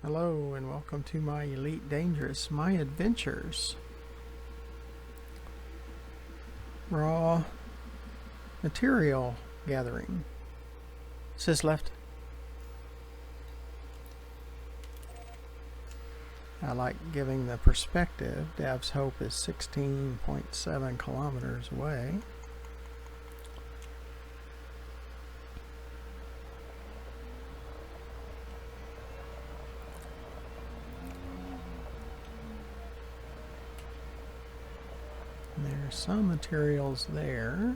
Hello and welcome to my Elite Dangerous, my adventures. Raw material gathering. Sis left. I like giving the perspective. Dav's Hope is 16.7 kilometers away. There's some materials there.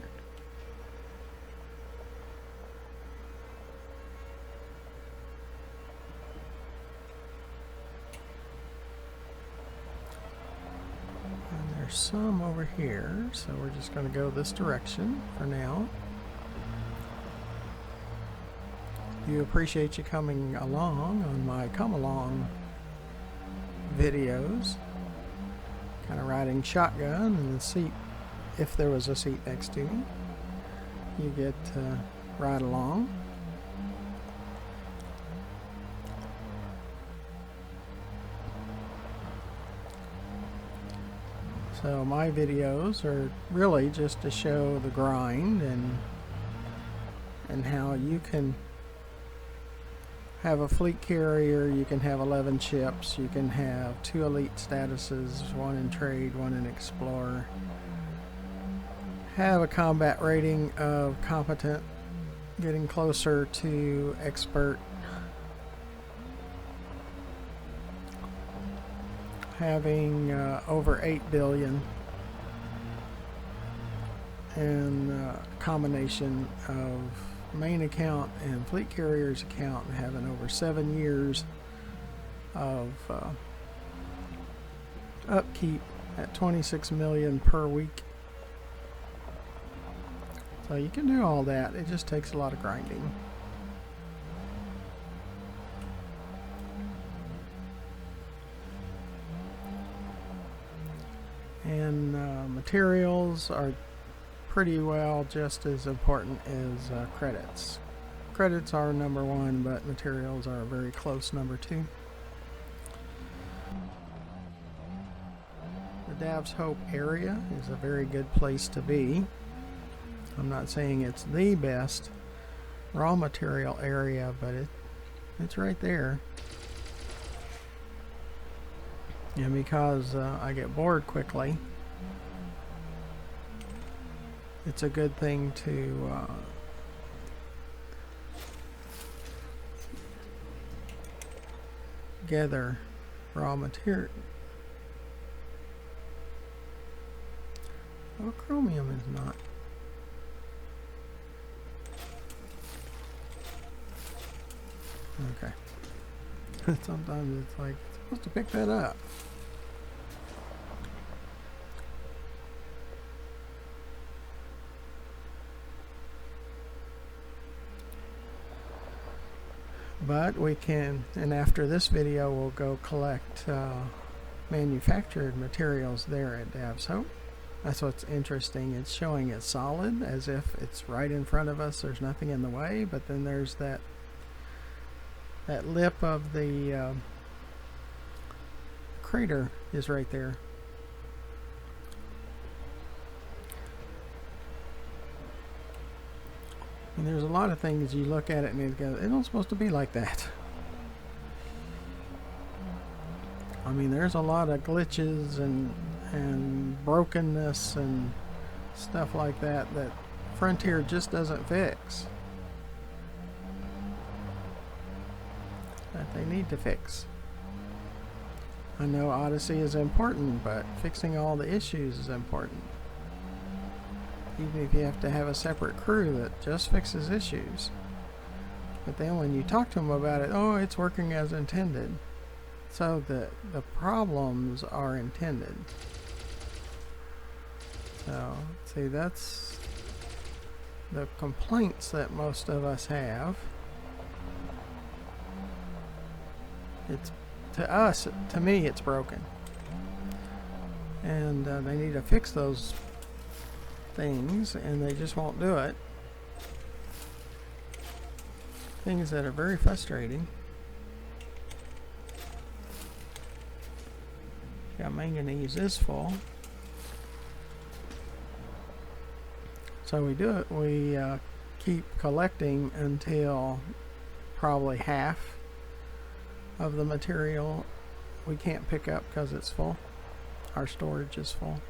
And there's some over here, so we're just going to go this direction for now. Do appreciate you coming along on my come along videos. Kind of riding shotgun in the seat, if there was a seat next to me. You get to ride along. So my videos are really just to show the grind and how you can have a fleet carrier, you can have 11 ships, you can have 2 elite statuses, 1 in trade, 1 in explorer, have a combat rating of competent, getting closer to expert, having over 8 billion, and combination of main account and fleet carriers account, and having over 7 years of upkeep at 26 million per week. So you can do all that. It just takes a lot of grinding. And materials are pretty well just as important as credits. Credits are number 1, but materials are a very close number 2. The Dav's Hope area is a very good place to be. I'm not saying it's the best raw material area, but it's right there. And because I get bored quickly, it's a good thing to gather raw material. Oh, chromium is not. Okay. Sometimes it's like, it's supposed to pick that up. But we can, and after this video we'll go collect manufactured materials there at Dav's Hope. That's what's interesting. It's showing it solid as if it's right in front of us, there's nothing in the way, but then there's that lip of the crater is right there. And there's a lot of things you look at it and it goes, it's not supposed to be like that. I mean, there's a lot of glitches and brokenness and stuff like that that Frontier just doesn't fix. That they need to fix. I know Odyssey is important, but fixing all the issues is important. Even if you have to have a separate crew that just fixes issues. But then when you talk to them about it, oh, it's working as intended. So the problems are intended. So, see, that's the complaints that most of us have. It's, to us, to me, it's broken. And they need to fix those things, and they just won't do it. Things that are very frustrating. Yeah, manganese is full. So we do it. We keep collecting until probably half of the material we can't pick up because it's full. Our storage is full.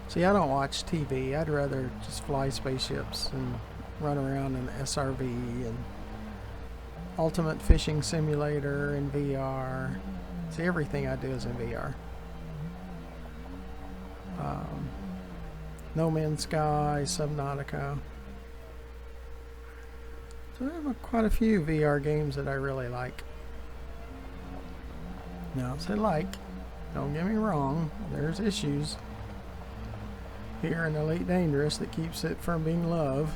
See, I don't watch TV. I'd rather just fly spaceships and run around in SRV and Ultimate Fishing Simulator in VR. See, everything I do is in VR. No Man's Sky, Subnautica. So I have quite a few VR games that I really like. Now, I say like, don't get me wrong, there's issues here in Elite Dangerous that keeps it from being love.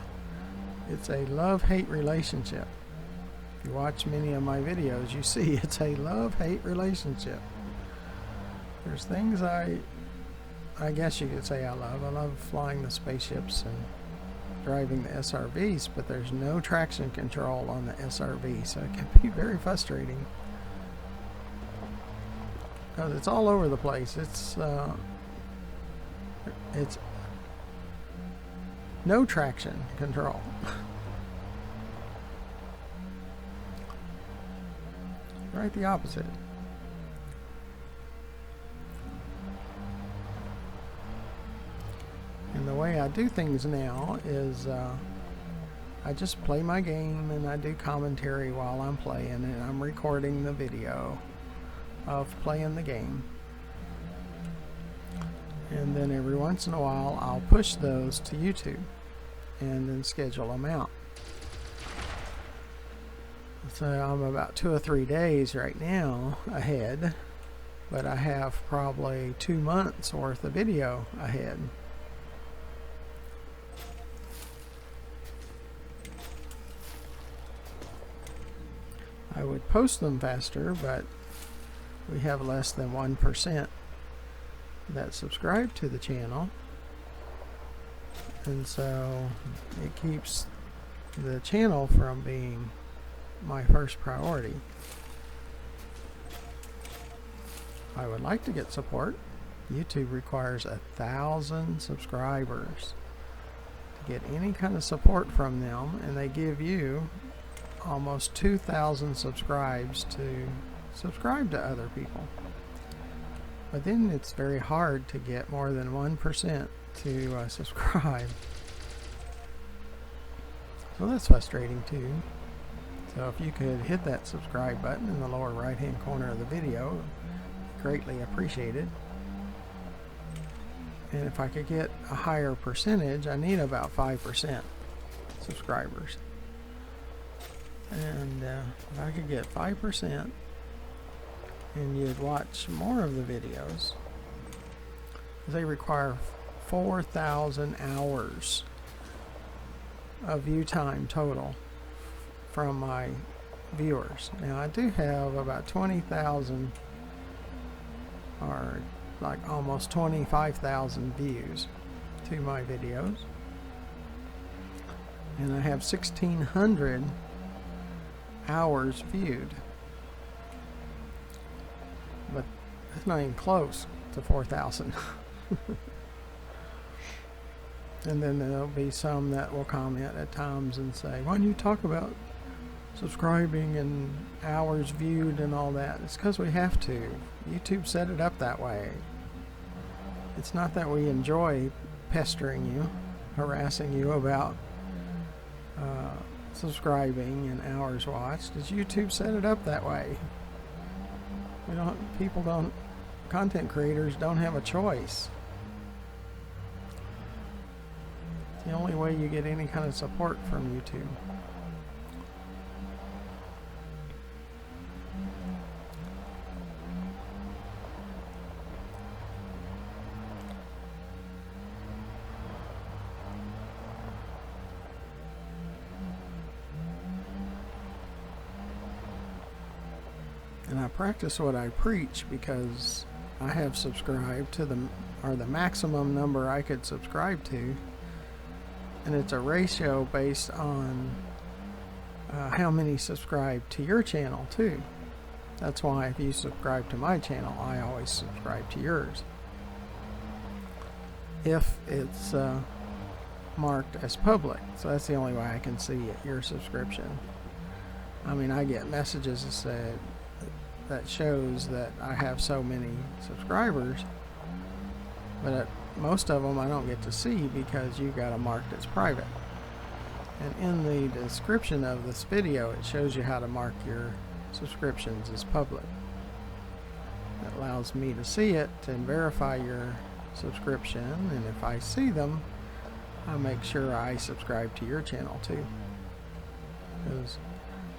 It's a love-hate relationship. If you watch many of my videos, you see it's a love-hate relationship. There's things I guess you could say I love. I love flying the spaceships and driving the SRVs, but there's no traction control on the SRV, so it can be very frustrating. Because it's all over the place. It's no traction control. Right, the opposite. And the way I do things now is I just play my game and I do commentary while I'm playing, and I'm recording the video of playing the game. And then every once in a while I'll push those to YouTube and then schedule them out. So I'm about 2 or 3 days right now ahead, but I have probably 2 months worth of video ahead. I would post them faster, but we have less than 1% that subscribe to the channel, and so it keeps the channel from being my first priority. I would like to get support. YouTube requires 1,000 subscribers to get any kind of support from them, and they give you almost 2,000 subscribes to subscribe to other people. But then it's very hard to get more than 1% to subscribe. So that's frustrating too. So if you could hit that subscribe button in the lower right hand corner of the video, greatly appreciated. And if I could get a higher percentage, I need about 5% subscribers. And if I could get 5%, and you'd watch more of the videos, they require 4,000 hours of view time total from my viewers. Now I do have about 20,000, or like almost 25,000 views to my videos, and I have 1,600 hours viewed, but it's not even close to 4,000. And then there'll be some that will comment at times and say, why do you talk about subscribing and hours viewed and all that? It's because we have to. YouTube set it up that way. It's not that we enjoy pestering you, harassing you about subscribing and hours watched. It's YouTube set it up that way. Content creators don't have a choice. It's the only way you get any kind of support from YouTube. And I practice what I preach, because I have subscribed to the maximum number I could subscribe to, and it's a ratio based on how many subscribe to your channel too. That's why if you subscribe to my channel, I always subscribe to yours. If it's marked as public, so that's the only way I can see your subscription. I mean, I get messages that say that shows that I have so many subscribers, but most of them I don't get to see because you got it marked as private. And in the description of this video, it shows you how to mark your subscriptions as public. It allows me to see it and verify your subscription, and if I see them, I make sure I subscribe to your channel too, because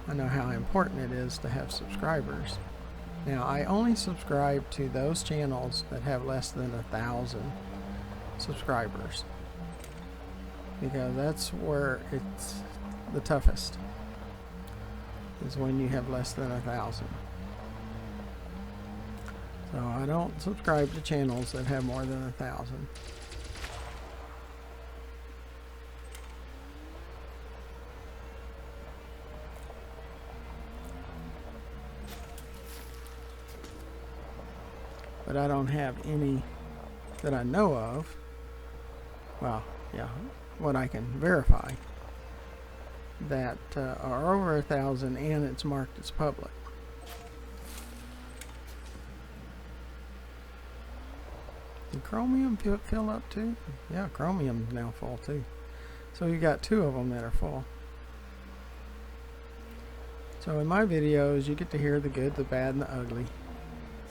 I know how important it is to have subscribers. Now, I only subscribe to those channels that have less than 1,000 subscribers, because that's where it's the toughest, is when you have less than 1,000. So I don't subscribe to channels that have more than 1,000. But I don't have any that I know of. Well, yeah, what I can verify that are over 1,000 and it's marked as public. Did Chromium fill up too? Yeah, Chromium's now full too. So you got 2 of them that are full. So in my videos, you get to hear the good, the bad, and the ugly.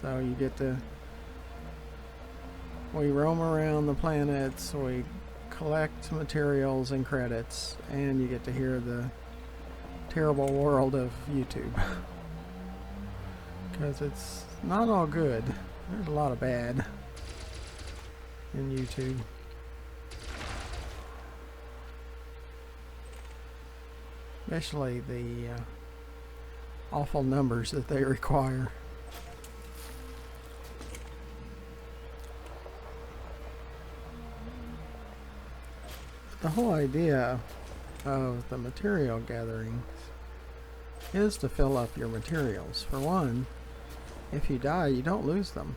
So you get to, we roam around the planets, we collect materials and credits, and you get to hear the terrible world of YouTube. Because it's not all good. There's a lot of bad in YouTube. Especially the awful numbers that they require. The whole idea of the material gatherings is to fill up your materials. For one, if you die, you don't lose them.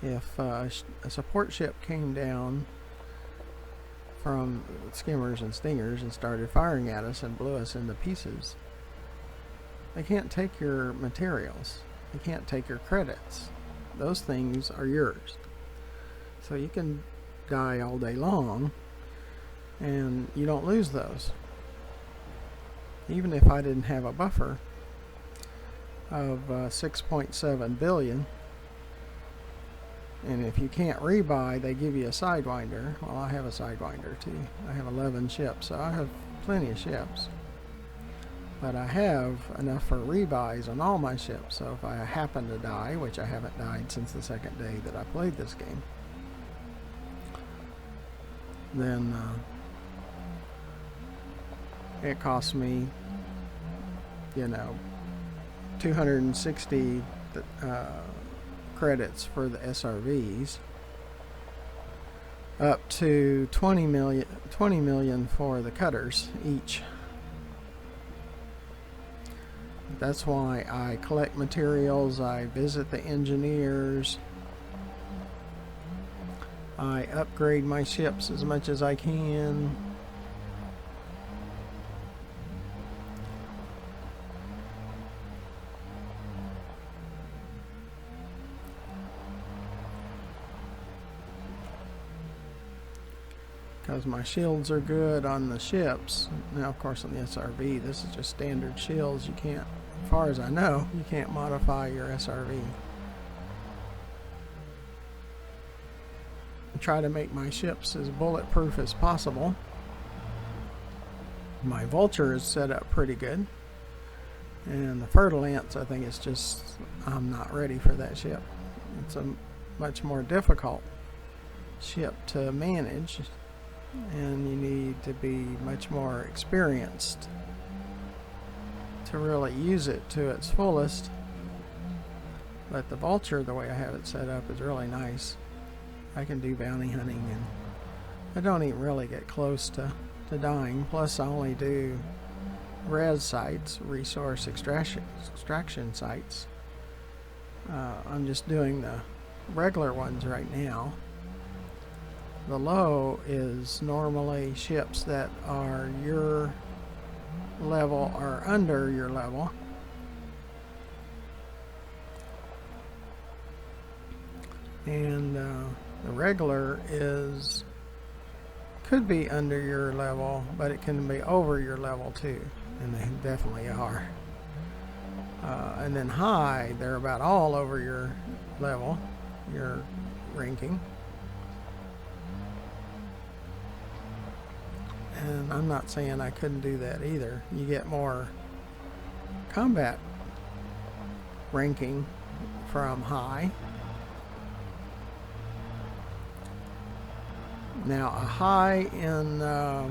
If a support ship came down from skimmers and stingers and started firing at us and blew us into pieces, they can't take your materials. They can't take your credits. Those things are yours. So you can die all day long and you don't lose those. Even if I didn't have a buffer of 6.7 billion, and if you can't rebuy, they give you a sidewinder. Well, I have a sidewinder too. I have 11 ships, so I have plenty of ships. But I have enough for rebuys on all my ships, so if I happen to die, which I haven't died since the second day that I played this game, then it costs me, 260 credits for the SRVs, up to 20 million for the cutters each. That's why I collect materials, I visit the engineers, I upgrade my ships as much as I can. Because my shields are good on the ships. Now, of course, on the SRV, this is just standard shields. You can't, as far as I know, you can't modify your SRV. I try to make my ships as bulletproof as possible. My Vulture is set up pretty good. And the Fertile Ants, I think it's just, I'm not ready for that ship. It's a much more difficult ship to manage, and you need to be much more experienced to really use it to its fullest. But the Vulture, the way I have it set up, is really nice. I can do bounty hunting, and I don't even really get close to dying. Plus, I only do res sites, resource extraction sites. I'm just doing the regular ones right now. The low is normally ships that are your level or under your level. And the regular could be under your level, but it can be over your level too, and they definitely are. And then high, they're about all over your level, your ranking. And I'm not saying I couldn't do that either. You get more combat ranking from high. Now, a high in a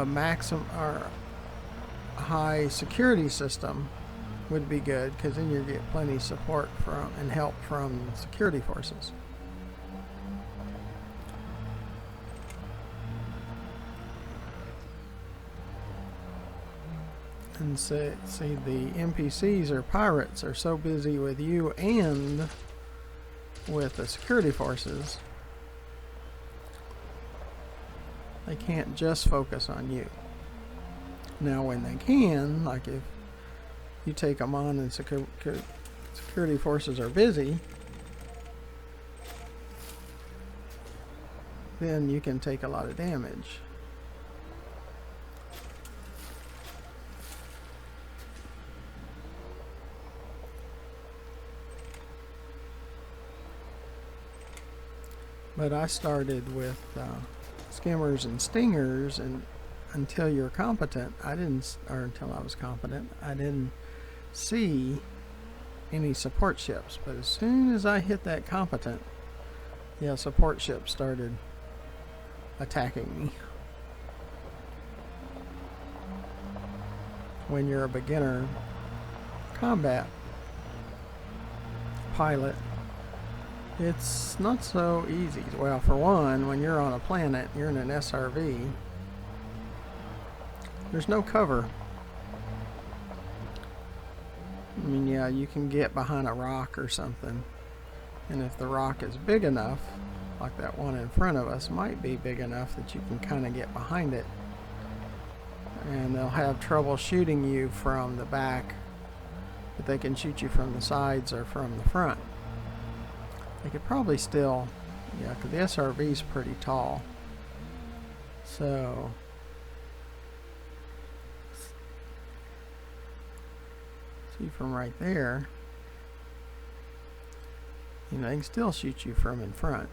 maximum or a high security system would be good, because then you get plenty of support from and help from security forces. And see, the NPCs or pirates are so busy with you and with the security forces, they can't just focus on you. Now, when they can, like if you take them on and security forces are busy, then you can take a lot of damage. But I started with skimmers and stingers, and until you're competent, until I was competent, I didn't see any support ships. But as soon as I hit that competent, yeah, support ships started attacking me. When you're a beginner combat pilot, it's not so easy. Well, for one, when you're on a planet, you're in an SRV, there's no cover. I mean, yeah, you can get behind a rock or something, and if the rock is big enough, like that one in front of us might be big enough that you can kind of get behind it, and they'll have trouble shooting you from the back, but they can shoot you from the sides or from the front. They could probably still, yeah, because the SRV is pretty tall. So, see from right there, you know, they can still shoot you from in front.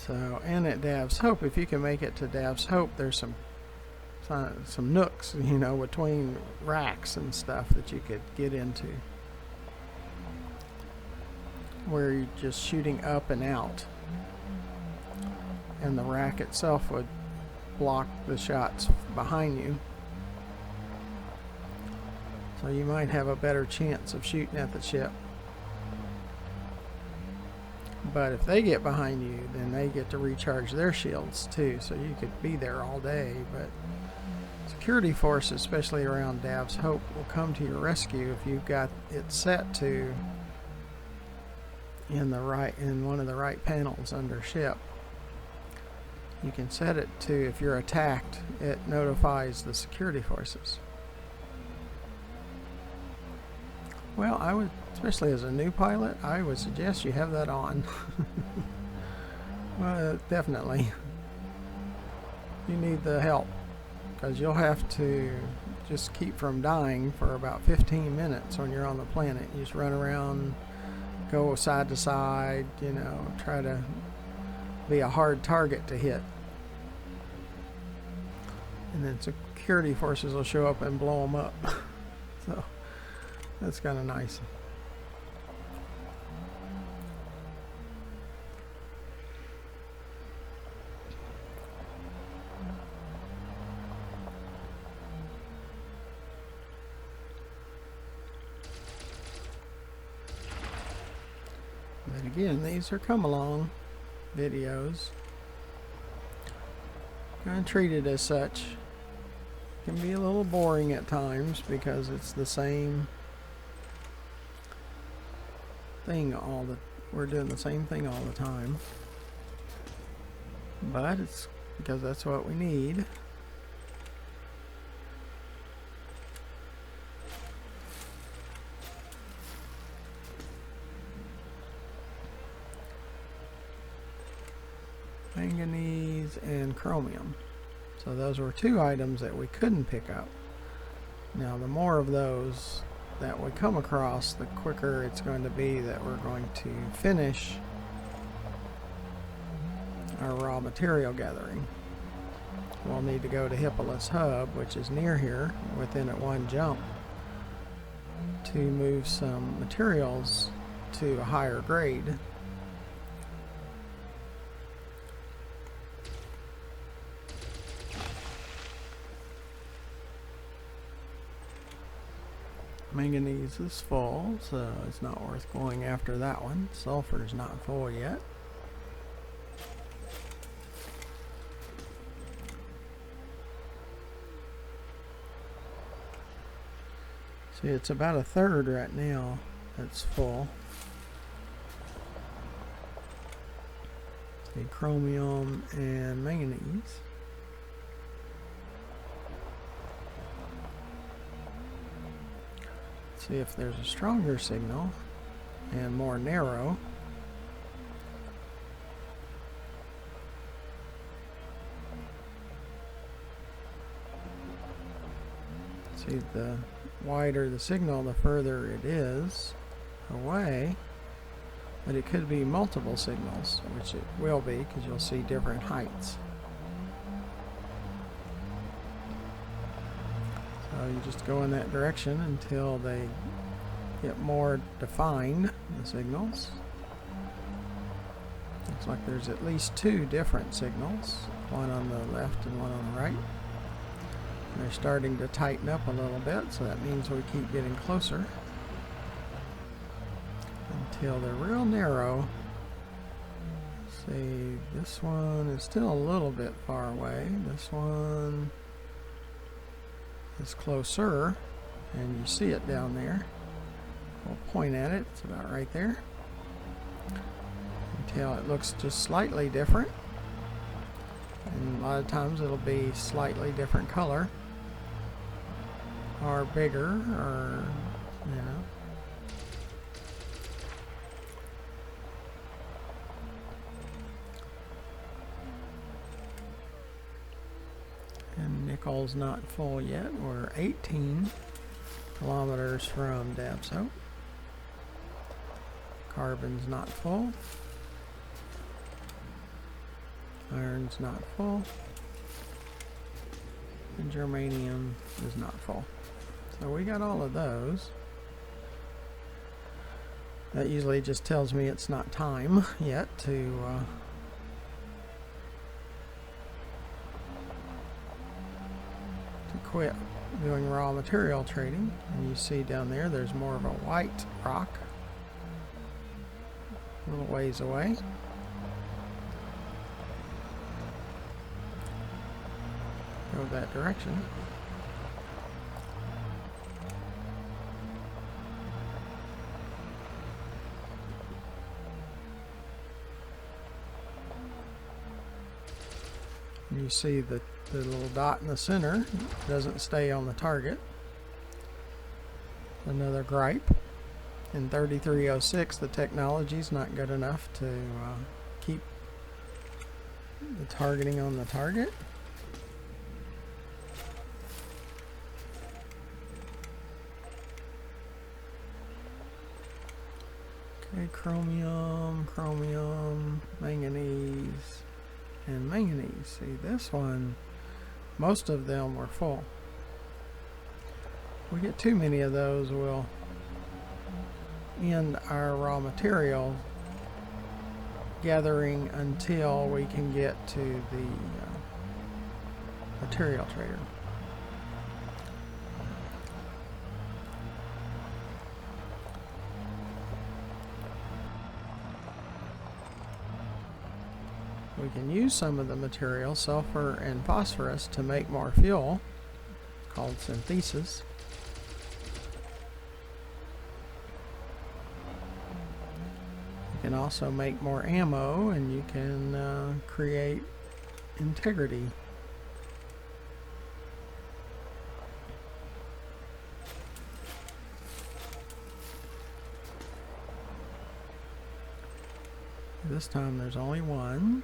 So, and at Dav's Hope, if you can make it to Dav's Hope, there's some nooks, you know, between racks and stuff that you could get into, where you're just shooting up and out, and the rack itself would block the shots behind you, so you might have a better chance of shooting at the ship. But if they get behind you, then they get to recharge their shields too, so you could be there all day. But security forces, especially around Dav's Hope, will come to your rescue if you've got it set to in one of the right panels under ship. You can set it to, if you're attacked, it notifies the security forces. Well, I would, especially as a new pilot, I would suggest you have that on. Well, definitely. You need the help, because you'll have to just keep from dying for about 15 minutes when you're on the planet. You just run around, go side to side, you know, try to be a hard target to hit. And then security forces will show up and blow them up. So that's kind of nice. And again, these are come along videos. Kind of treat it as such. Can be a little boring at times because it's the same thing we're doing the same thing all the time. But it's because that's what we need. Manganese and chromium. So those were two items that we couldn't pick up. Now the more of those that we come across, the quicker it's going to be that we're going to finish our raw material gathering. We'll need to go to Hippolyt's Hub, which is near here, within at one jump, to move some materials to a higher grade. Manganese is full, so it's not worth going after that one. Sulfur is not full yet. See, it's about a third right now that's full. See, chromium and manganese. See if there's a stronger signal and more narrow. See, the wider the signal, the further it is away, but it could be multiple signals, which it will be because you'll see different heights. So you just go in that direction until they get more defined, the signals. Looks like there's at least two different signals, one on the left and one on the right. They're starting to tighten up a little bit, so that means we keep getting closer until they're real narrow. See, this one is still a little bit far away. This one is closer, and you see it down there. We'll point at it. It's about right there. Until it looks just slightly different. And a lot of times it'll be slightly different color, or bigger, or you know. And nickel's not full yet. We're 18 kilometers from Dabso. Carbon's not full. Iron's not full. And germanium is not full. So we got all of those. That usually just tells me it's not time yet to quit doing raw material trading. And you see down there, there's more of a white rock a little ways away. Go that direction. You see the little dot in the center doesn't stay on the target. Another gripe. In 3306, the technology's not good enough to keep the targeting on the target. Okay, chromium, manganese, and manganese. See, this one, most of them were full. If we get too many of those, we'll end our raw material gathering until we can get to the material trader. we can use some of the material, sulfur and phosphorus, to make more fuel. It's called synthesis. You can also make more ammo, and you can create integrity. This time there's only one.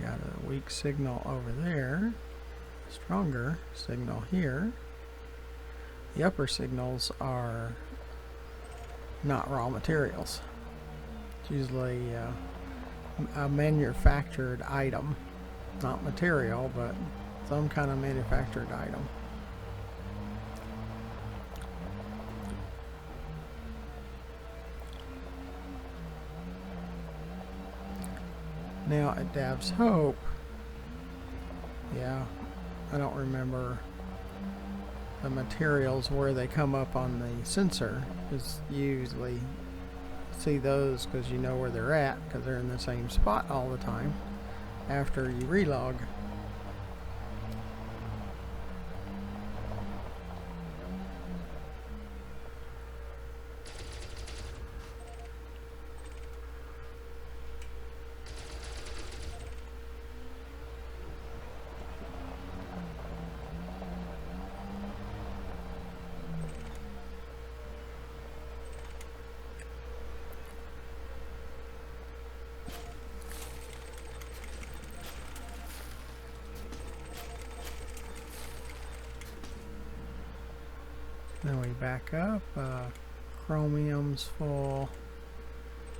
Got a weak signal over there, stronger signal here. The upper signals are not raw materials. It's usually a manufactured item, not material, but some kind of manufactured item. Now at Dav's Hope, yeah, I don't remember the materials where they come up on the sensor, because you usually see those because you know where they're at, because they're in the same spot all the time after you relog. Then we back up, chromium's full,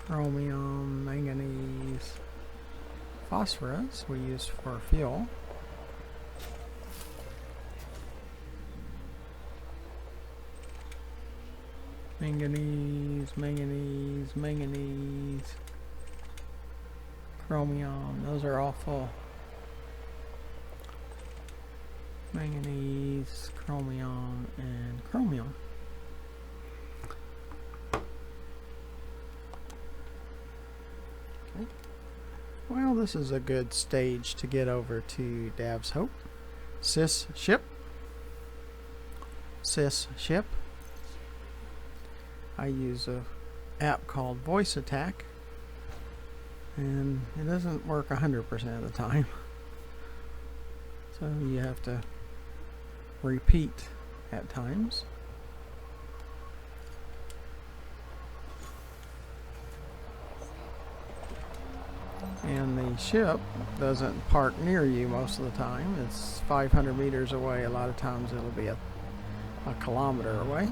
chromium, manganese, phosphorus we use for fuel. Manganese, manganese, manganese, chromium, those are all full. Manganese, chromium, and chromium. Okay. Well, this is a good stage to get over to Dav's Hope. Sys ship. Sys ship. I use a app called Voice Attack, and it doesn't work 100% of the time. So you have to repeat at times. And the ship doesn't park near you most of the time. It's 500 meters away. A lot of times it'll be a kilometer away.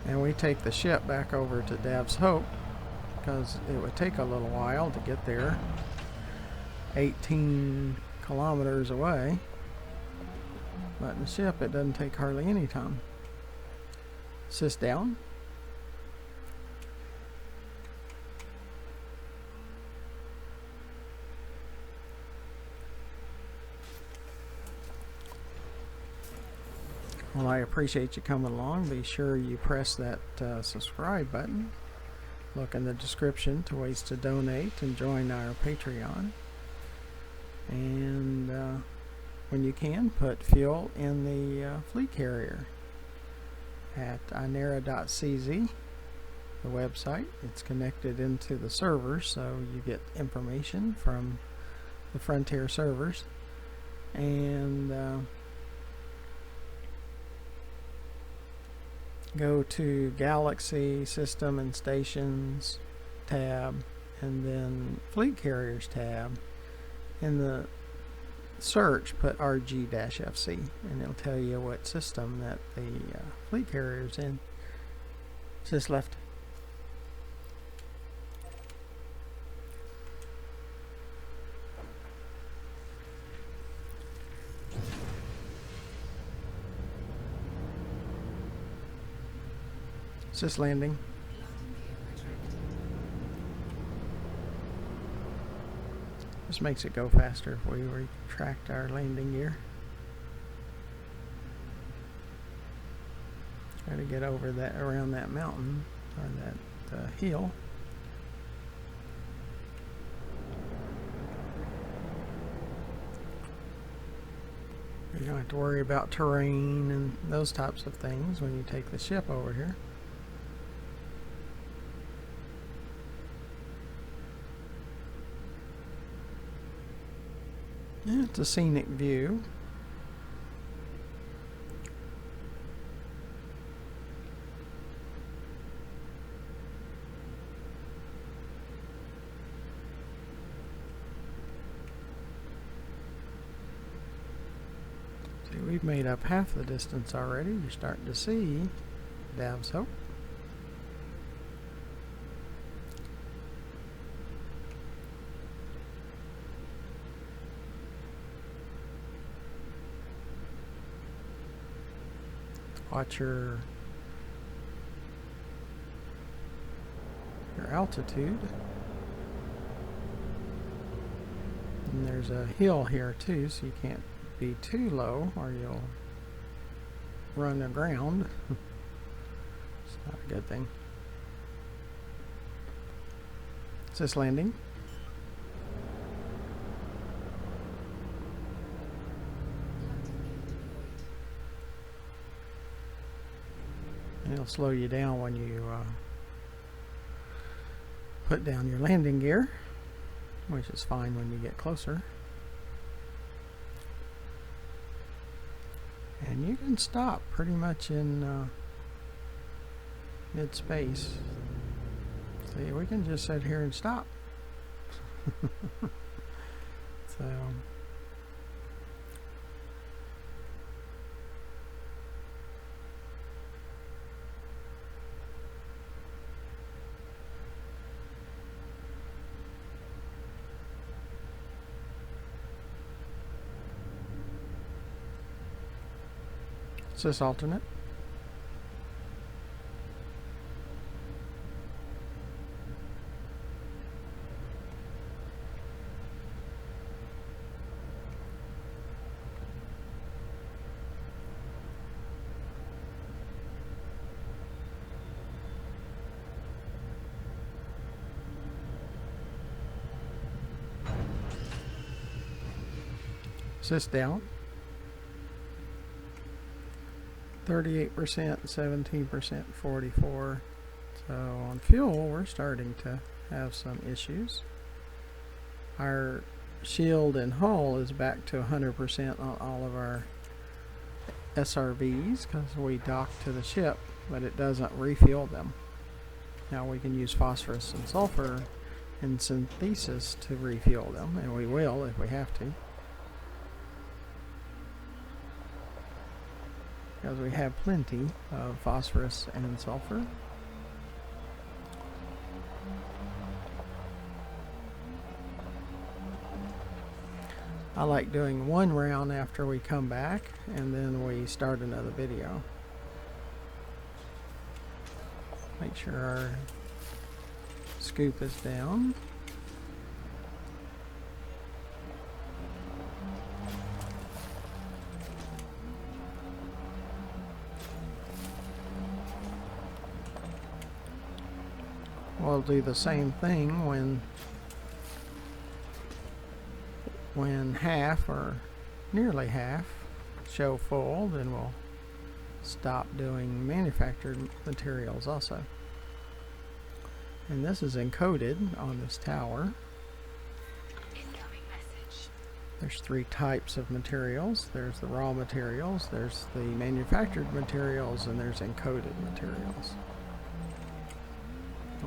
And we take the ship back over to Dav's Hope because it would take a little while to get there. 18 kilometers away. But in the ship it doesn't take hardly any time. Sys down. Well, I appreciate you coming along. Be sure you press that subscribe button. Look in the description to ways to donate and join our Patreon. And when you can, put fuel in the fleet carrier at inera.cz, the website. It's connected into the servers, so you get information from the Frontier servers. And go to Galaxy System and Stations tab, and then Fleet Carriers tab. In the search, put RG-FC, and it'll tell you what system that the fleet carrier is in. Sys left. Sys landing. just makes it go faster if we retract our landing gear. Try to get over that, around that mountain or that hill. You don't have to worry about terrain and those types of things when you take the ship over here. Yeah, it's a scenic view. See, we've made up half the distance already. You're starting to see Dav's Hope. Watch your altitude. And there's a hill here too, so you can't be too low or you'll run aground. It's not a good thing. Is this landing? It'll slow you down when you put down your landing gear, which is fine when you get closer. And you can stop pretty much in mid-space. See, we can just sit here and stop. So is this alternate? Is this down? 38%, 17%, 44%. So on fuel, we're starting to have some issues. Our shield and hull is back to 100% on all of our SRVs because we dock to the ship, but it doesn't refuel them. Now we can use phosphorus and sulfur in synthesis to refuel them, and we will if we have to. Because we have plenty of phosphorus and sulfur. I like doing one round after we come back and then we start another video. Make sure our scoop is down. We'll do the same thing when half or nearly half show full, then we'll stop doing manufactured materials also. And this is encoded on this tower. Incoming message. There's 3 types of materials. There's the raw materials, there's the manufactured materials, and there's encoded materials.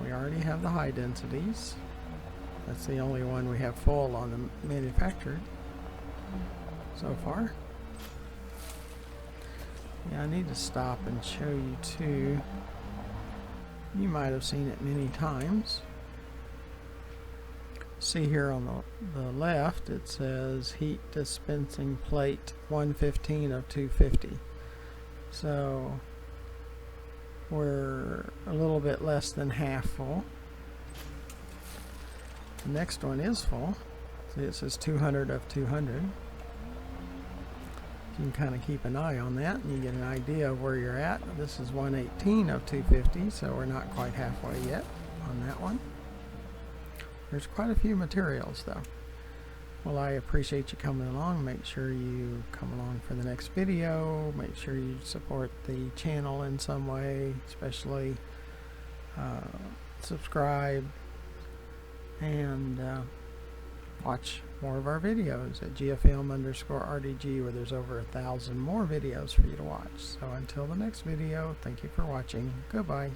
We already have the high densities. That's the only one we have full on the manufactured so far. Yeah, I need to stop and show you too. You might have seen it many times. See here on the left it says heat dispensing plate 115 of 250. So we're a little bit less than half full. The next one is full. See, it says 200 of 200. You can kind of keep an eye on that and you get an idea of where you're at. This is 118 of 250, so we're not quite halfway yet on that one. There's quite a few materials though. Well, I appreciate you coming along. Make sure you come along for the next video. Make sure you support the channel in some way, especially subscribe and watch more of our videos at GFM_RDG, where there's over 1,000 more videos for you to watch. So until the next video, thank you for watching. Goodbye.